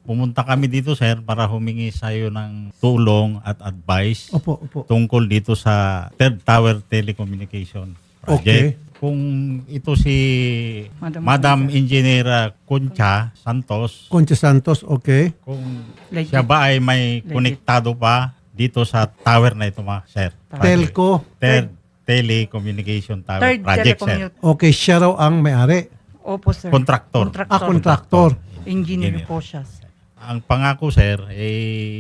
Pumunta kami dito, sir, para humingi sa iyo ng tulong at advice Opo, opo. tungkol dito sa Third Tower Telecommunication Okay. Project. Kung ito si Madam Engineer Concha Santos, Concha Santos, okay. kung Legit. siya ba ay may konektado pa dito sa tower na ito, sir? Telco. Third Telecommunication Tower Third Project, sir. Telecommute. Okay, siya raw ang may-ari. Opo, sir. Contractor. Kontraktor. Engineer po siya, sir. Ang pangako, sir,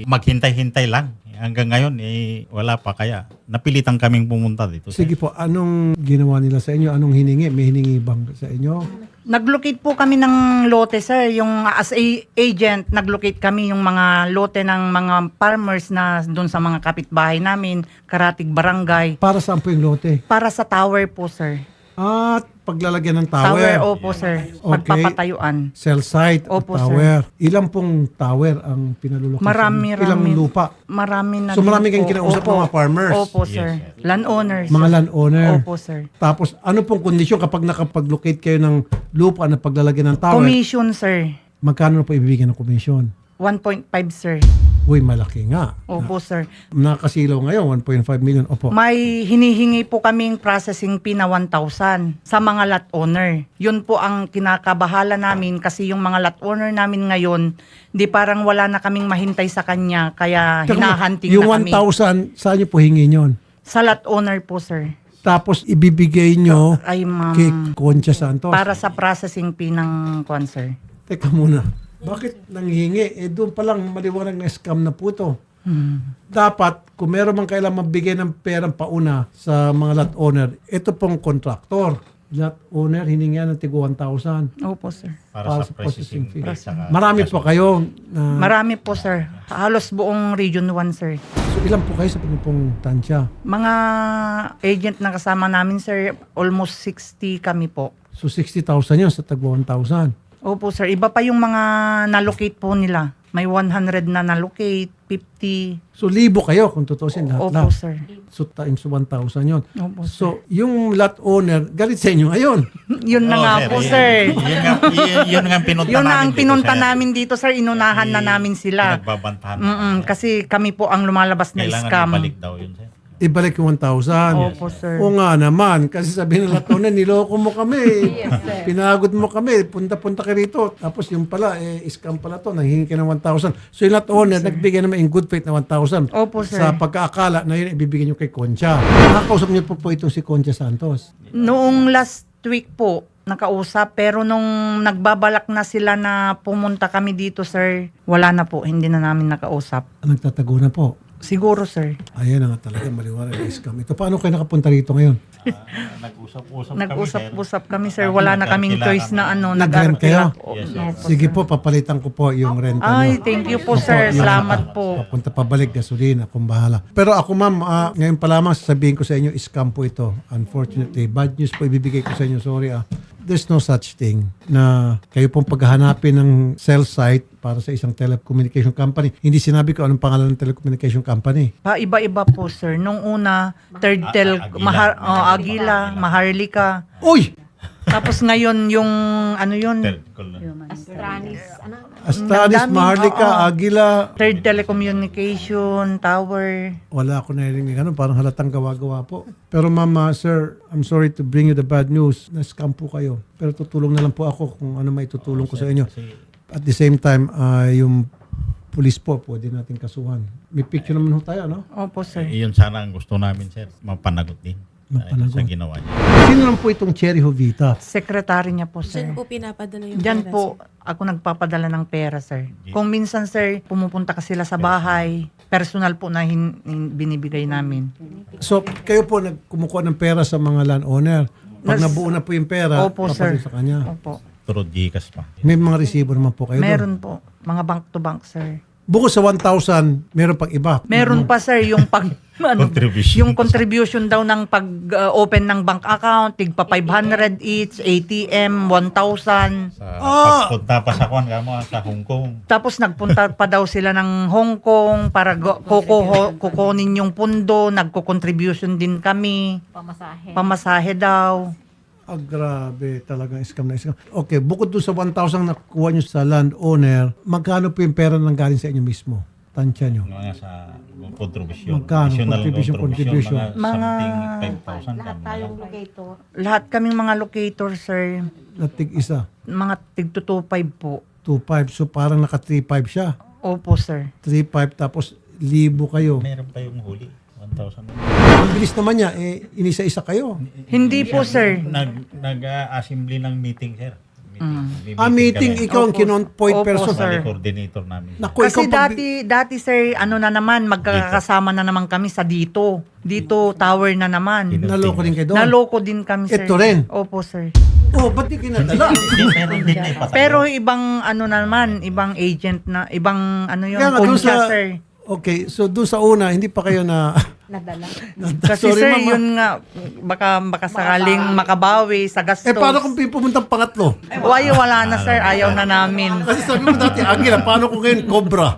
maghintay-hintay lang. Hanggang ngayon, wala pa, kaya napilitan kaming pumunta dito, sir. Sige po, anong ginawa nila sa inyo? Anong hiningi? May hiningi bang sa inyo? Nag-locate po kami ng lote, sir. Yung as a agent, nag-locate kami yung mga lote ng mga farmers na doon sa mga kapitbahay namin, Karatig Barangay. Para saan po yung lote? Para sa tower po, sir. At paglalagyan ng Tower, tower. opo, sir. Pagpapatayuan. Cell site Opo, at tower. Ilang pong tower ang pinalulok? Marami. Ilang lupa? Marami na So, din marami kayong po. kinausap ng Opo. mga farmers? Opo, sir. Landowners. Mga landowner. Opo, sir. Tapos, ano pong kondisyon kapag nakapag-locate kayo ng lupa na paglalagyan ng tower? Commission, sir. Magkano na po ibibigyan ng komisyon? 1.5, sir. Uy, malaki nga. Opo, sir. Nakasilaw ngayon, 1.5 million. Opo. May hinihingi po kaming processing fee na 1,000 sa mga lot owner. Yun po ang kinakabahala namin kasi yung mga lot owner namin ngayon, di parang wala na kaming mahintay sa kanya, kaya Teka, hinahanting yung na kami. 1,000, saan nyo po hingin yun? Sa lot owner po, sir. Tapos, ibibigay nyo Ay, ma'am. kay Concha Santos. Para sa processing fee ng kwan, sir. Teka muna. Bakit nanghihingi? Doon pa lang maliwanag na scam na po to. Dapat, kung meron man kailangan mabigay ng perang pauna sa mga lot owner, ito pong kontraktor. Lot owner, hininga ng tigo 1,000. Opo, sir. Para sa processing fee. Marami po kayo. Na, Marami po, sir. Halos buong Region 1, sir. so, ilan po kayo sa pong tansya? Mga agent na kasama namin, sir, almost 60 kami po. So, 60,000 yun sa tagwa 1,000. Opo, sir. Iba pa yung mga na-locate po nila. May 100 na na-locate, 50. So, libo kayo kung tutusin Opo, lahat. sir. So, times 1,000 yun. Opo, sir. So, yung lot owner, galit sa inyo ngayon. Yun na nga po, sir. Yun nga ang pinunta Yun na ang namin pinunta dito, sir. namin dito, sir. Inunahan na namin sila. Pinagbabantahan. Kasi kami po ang lumalabas na Kailangan scam. ibalik daw yun, sir. Ibalik yung 1,000. Opo, sir. O nga naman, kasi sabihin ng lot owner, niloko mo kami. Pinagod mo kami, punta-punta ka rito. Tapos yung pala, scam pala to, nanghingi ka ng 1,000. So yung lot owner, nagbigay naman in good faith na 1,000. Opo, sir. Sa pagkaakala na yun, ibibigay nyo kay Concha. Nakakausap niyo po itong si Concha Santos. Noong last week po, nakausap. Pero nung nagbabalak na sila na pumunta kami dito, sir, wala na po. Hindi na namin nakausap. Nagtatago na po. Siguro, sir. Ayan na nga talaga, maliwanag na scam. Ito, paano kayo nakapunta rito ngayon? Nag-usap-usap kami, sir. Wala na kaming choice na Nag-rent kayo? Yes, Opo, Sige sir. po, papalitan ko po yung renta Ay, nyo. thank you po, sir. Yung Salamat po. Papunta pabalik, gasolina, kung bahala. Pero ako ma'am, ngayon pa lamang sasabihin ko sa inyo, scam po ito. Unfortunately, bad news po ibibigay ko sa inyo. Sorry There's no such thing na kayo pong paghahanapin ng cell site para sa isang telecommunication company. Hindi sinabi ko anong pangalan ng telecommunication company. Iba-iba po, sir. Nung una, third Agila, Maharlika. Uy! Tapos ngayon, yung ano yun, Astralis, Ang daming, Maharlika, oo. Agila. third telecommunication tower. Wala ako narinig ano, parang halatang gawa-gawa po. Pero mama, sir, I'm sorry to bring you the bad news. Na-scam po kayo. Pero tutulong na lang po ako kung ano may tutulong ko sa inyo. At the same time, yung pulis po, pwede natin kasuhan. May picture naman ho tayo, no? Opo, sir. Iyon sana ang gusto namin, sir. Mapanagot din. Mapanagot. Sa ginawa niya. Sino lang po itong Cherry Jovita? Sekretary niya po, sir. Diyan po pinapadala yung Diyan pera, po, ako nagpapadala ng pera, sir. Kung minsan, sir, pumupunta ka sila sa bahay, personal po na binibigay namin. So, kayo po kumukuha ng pera sa mga landowner. Pag nabuo na po yung pera, Opo, sir. papalit sa kanya. Opo. Turod Gcash pa. May mga resibo naman po kayo doon. Meron po. Mga bank to bank, sir. Bukod sa 1,000, meron pang iba. Meron pa, sir, yung pag... Contribution. Yung contribution daw ng pag-open ng bank account, tigpa 500 each, ATM, 1,000. Sa pagpunta pa sa sa Hong Kong. Tapos nagpunta pa daw sila ng Hong Kong para kukunin yung pundo, nagko-contribution din kami. Pamasahe daw. Grabe. Talagang scam na scam. Okay, bukod dun sa 1,000 na kuha nyo sa landowner, magkano po yung pera nang galing sa inyo mismo? Tansya nyo. Mga sa contribution. Magkano? Additional Contribution. Mga Mga- something 5,000. Lahat tayong locator. Lahat kaming mga locator, sir, Natig isa. mga tig 225 po. 2,500. So parang naka 3,500 siya. Opo, sir. 3,500 tapos 1,000 kayo. Meron pa yung huli. 1,000. Ang bilis naman niya, inisa-isa kayo. Hindi po, sir. Nag-assembly ng meeting, sir. May Meeting, kami. ikaw ang Opo. kinon-point Opo, person. sir. Bali, coordinator namin. Naku, Kasi ikaw pag- dati sir, ano na naman, magkakasama na naman kami sa dito. Dito, tower na naman. Naloko din kayo doon. Naloko din kami, sir. Ito rin? Opo, sir. Oh, ba't di kinadala? Meron din na ipatayo. Pero ibang ano naman, ibang agent na, ibang ano yung Kaya nga, doon konsya, sa- sir. Okay, so doon sa una, hindi pa kayo na... Nadala. Kasi Sorry, sir, mama. yun nga, baka sakaling makabawi sa gastos. paano kung pumuntang pangatlo? Wala na, sir. Ayaw na namin. Kasi sabi mo dati, Agila, paano kung ngayon, Cobra?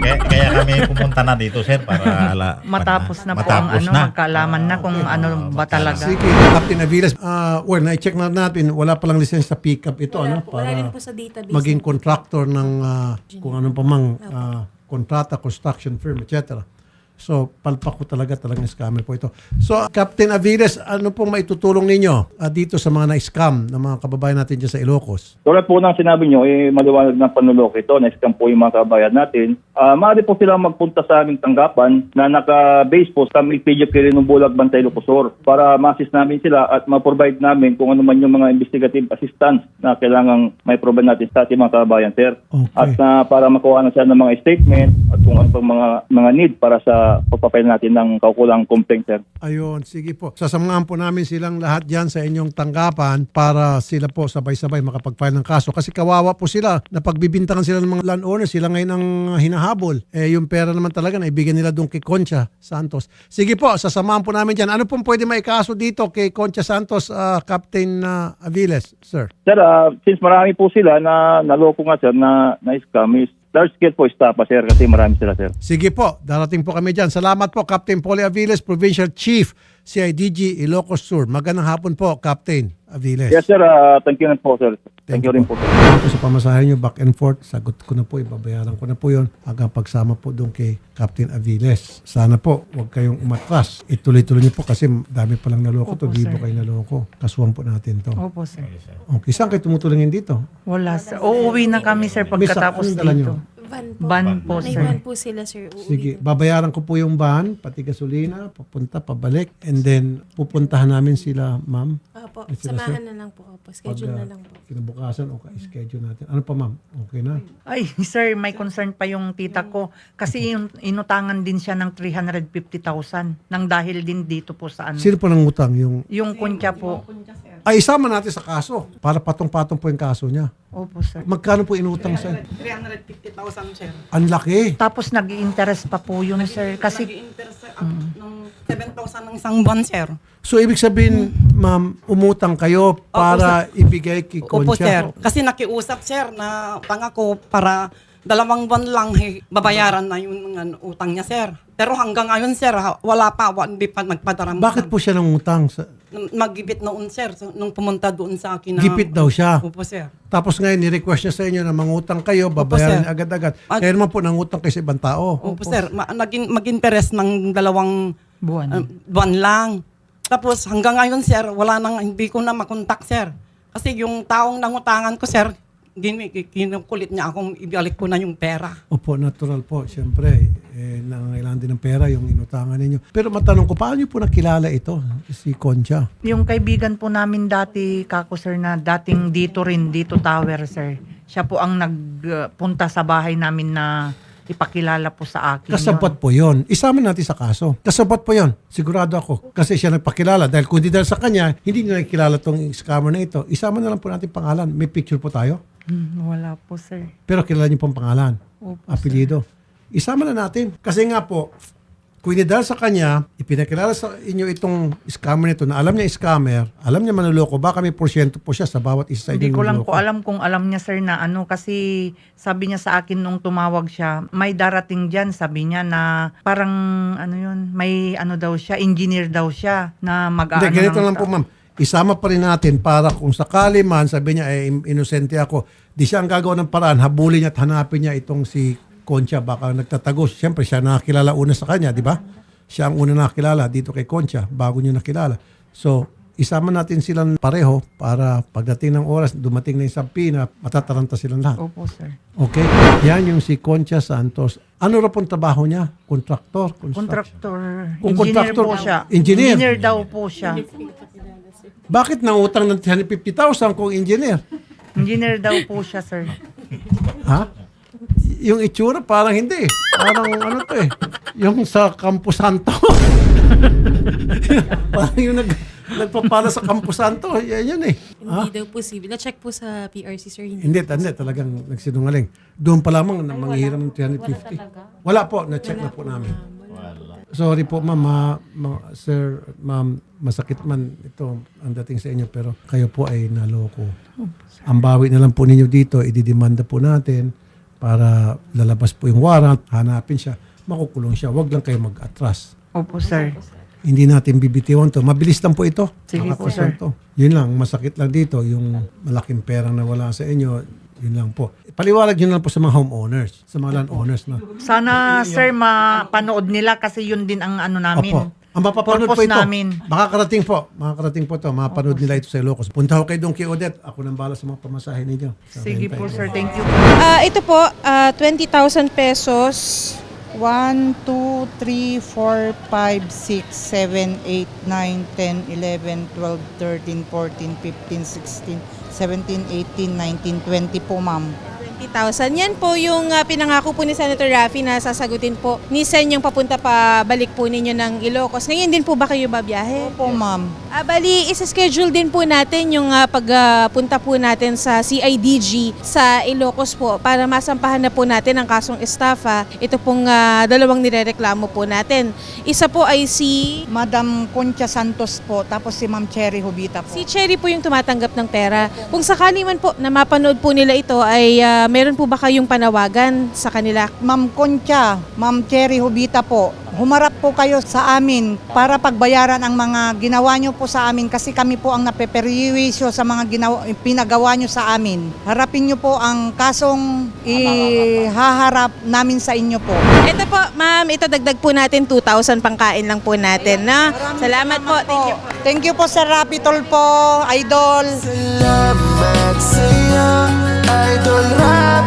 Kaya kami pumunta na dito, sir, para Matapos na po ang matapos ano, na. magkaalaman na kung ano ba talaga. Sige, Captain Aviles, na-check na natin, wala palang lisensya sa pickup ito, ano? Wala rin Para po sa database. maging contractor ng kung anong pa mang kontrata, construction firm, etc. So, palpak ko talagang scammer po ito. So, Captain Aviles, ano pong maitutulong ninyo dito sa mga na-scam ng mga kababayan natin dyan sa Ilocos? Tulad po ng sinabi nyo, maliwanag ng panulok ito, na-scam po yung mga kabayan natin. Maaari po silang magpunta sa aming tanggapan na naka-base po sa PGF Quirino Bulag, Bantay, Ilocosur para ma-assist namin sila at ma-provide namin kung ano man yung mga investigative assistance na kailangang may provide natin sa ating mga kabayan, sir. Okay. At para makuha na sila ng mga statement at kung ano pang mga need para sa pagpapail natin ng kaukulang complaint, sir. Ayun, sige po. Sasamahan po namin silang lahat dyan sa inyong tanggapan para sila po sabay-sabay makapag-file ng kaso. Kasi kawawa po sila na pagbibintangan sila ng mga landowner, sila ngayon ang hinahabol. Yung pera naman talaga na ibigay nila doon kay Concha Santos. Sige po, sasamahan po namin dyan. Ano pong pwede maikaso dito kay Concha Santos, Captain Aviles, sir? Sir, since marami po sila na naloko nga, sir, na scam is large scale po estafa, sir, kasi marami sila, sir. Sige po, darating po kami dyan. Salamat po, Captain Polly Aviles, Provincial Chief, CIDG, Ilocos Sur. Magandang hapon po, Captain Aviles. Yes, sir. Thank you rin po, sir. Thank you rin po, sir. Ako sa pamasahe nyo, back and forth, sagot ko na po, ibabayaran ko na po yun hanggang pagsama po doon kay Captain Aviles. Sana po, huwag kayong umatras. Ituloy-tuloy nyo po kasi dami palang naloko to, Opo, libo sir. kayo naloko. Kasuhan po natin to. Opo, sir. Okay, saan kayo tumutulungin dito? Wala, sir. Uuwi na kami, sir, pagkatapos Anong dala nyo? dito. Van po. Van po, May sir. van po sila, sir. Uuwi Sige, na. babayaran ko po yung van, pati gasolina, papunta, pabalik, and then pupuntahan namin sila, ma'am. Opo, Ay, sila, samahan na lang po. Opo, schedule na lang po. Kinabukasan, okay, schedule natin. Ano pa, ma'am? Okay na? Ay, sir, may concern pa yung tita ko. Kasi yung inutangan din siya ng 350,000 nang dahil din dito po sa ano. Sino po nang utang? Yung kunsya po. Ay, isama natin sa kaso para patong-patong po yung kaso niya. Opo, sir. Magkano po inutang, sir? 350,000, sir. Ang laki. Tapos nag-i-interest pa po yun, sir. Kasi Nag-i-interest ng 7,000 ng isang buwan, sir. So, ibig sabihin, ma'am, umutang kayo para ibigay kay Opo, Concha? sir. Kasi nakiusap, sir, na pangako para 2 buwan lang babayaran na yung utang niya, sir. Pero hanggang ngayon, sir, wala pa, hindi pa nagpadaramdam. Bakit po siya nangutang? Magibit noon, sir, nung pumunta doon sa akin. na- Gipit daw siya. Opo, sir. Tapos ngayon, ni-request niya sa inyo na mangutang kayo, babayaran sir. niya agad-agad. Kaya naman po, nangutang kayo sa ibang tao. Opo, sir. Mag-interest ng 2 buwan. buwan lang. Tapos hanggang ngayon, sir, wala nang, hindi ko na makontak, sir. Kasi yung taong nangutangan ko, sir, kinukulit niya akong ibalik ko na yung pera. Opo, natural po. Siyempre, nangangailangan din ng pera yung inutangan ninyo. Pero matanong ko, paano niyo po nakilala ito, si Concha? Yung kaibigan po namin dati, kako, sir, na dating dito rin, dito tower, sir. Siya po ang nagpunta sa bahay namin na ipakilala po sa akin. Kasabot po yon. Isama natin sa kaso. Kasabot po yon. Sigurado ako. Kasi siya nagpakilala. Dahil kung di dahil sa kanya, hindi niya nakikilala tong scammer na ito. Isama na lang po natin pangalan. May picture po tayo. Wala po, sir. Pero kilala niyo pong pangalan. Opo, Apelido. Isama na natin. Kasi nga po, kung hindi dahil sa kanya, ipinakilala sa inyo itong scammer nito na alam niya scammer, alam niya manuloko, baka may porsyento po siya sa bawat isa sa Hindi inyong ko lang niloko. po alam kung alam niya, sir, na ano. Kasi sabi niya sa akin nung tumawag siya, may darating dyan, sabi niya na parang ano yun, may ano daw siya, engineer daw siya na mag-aano. Hindi, ganito ng lang po, ma'am. isama pa rin natin para kung sakali man, sabi niya, inosente ako, di siya ang gagawa ng paraan, habulin niya at hanapin niya itong si Concha, baka nagtatago. Siyempre, siya nakakilala una sa kanya, di ba? Siya ang una nakakilala dito kay Concha, bago niya nakilala. So, isama natin silang pareho para pagdating ng oras, dumating na yung sampina, matataranta silang lahat. Opo, sir. Okay? Yan yung si Concha Santos. Ano ra pong trabaho niya? Kontraktor? Contractor. Kung Engineer contractor, po siya. engineer. Engineer daw po siya. Bakit nangutang ng 350,000 kung engineer? Engineer daw po siya, sir. Ha? Yung itsura parang hindi. Parang ano to eh. Yung sa Campo Santo. Parang yung nagpapala sa Campo Santo. Yan eh. Ha? Hindi daw posible. Na-check po sa PRC, sir. Hindi, talagang nagsinungaling. Doon pa lamang na manghihiram ng 350. Wala po, na-check na po namin. Sorry po ma'am, sir, ma'am, masakit man ito ang dating sa inyo pero kayo po ay naloko. Ang bawi na lang po ninyo dito, ididemanda po natin para lalabas po yung warrant, hanapin siya, makukulong siya. Huwag lang kayo mag-atras. Opo, sir. Hindi natin bibitiwan to. Mabilis lang po ito. Sige po, Makakausap sir. to. Yun lang, masakit lang dito, yung malaking perang nawala sa inyo, yun lang po. Paliwanag nyo lang po sa mga homeowners, sa mga landowners na. Sana, sir, mapanood nila kasi yun din ang ano namin. Opo. Ang mapapanood po Purpose ito. namin. Makakarating po ito. Mapanood nila ito sa Ilocos. Punta ko kay Don Odette. Ako nang bala sa mga pamasahe ninyo. Sa Sige renta po, ito. sir. Thank you. Ito po, 20,000 pesos. 1, 2, 3, 4, 5, 6, 7, 8, 9, 10, 11, 12, 13, 14, 15, 16, 17, 18, 19, 20 po, ma'am. 20,000. Yan po yung pinangako po ni Senator Raffy na sasagutin po ni Sen yung papunta pa balik po ninyo ng Ilocos. Ngayon din po ba kayo babiyahe? Opo, ma'am. Bali, isa-schedule din po natin yung pagpunta po natin sa CIDG sa Ilocos po para masampahan na po natin ang kasong estafa. Ito pong dalawang nirereklamo po natin. Isa po ay si Madam Concha Santos po, tapos si Ma'am Cherry Hubita po. Cherry po yung tumatanggap ng pera. Kung sakali man po na mapanood po nila ito ay meron po ba kayong panawagan sa kanila? Ma'am Concha, Ma'am Cherry Hubita po, humarap po kayo sa amin para pagbayaran ang mga ginawa nyo po sa amin kasi kami po ang napeperwisyo sa mga pinagawa nyo sa amin. Harapin nyo po ang kasong ihaharap namin sa inyo po. Ito po, ma'am, ito dagdag po natin 2,000 pangkain lang po natin. Na? Salamat po. Thank you po. Thank you po, Sir Rapitol po, Idol. Salamat sa'yo, Idol Rap.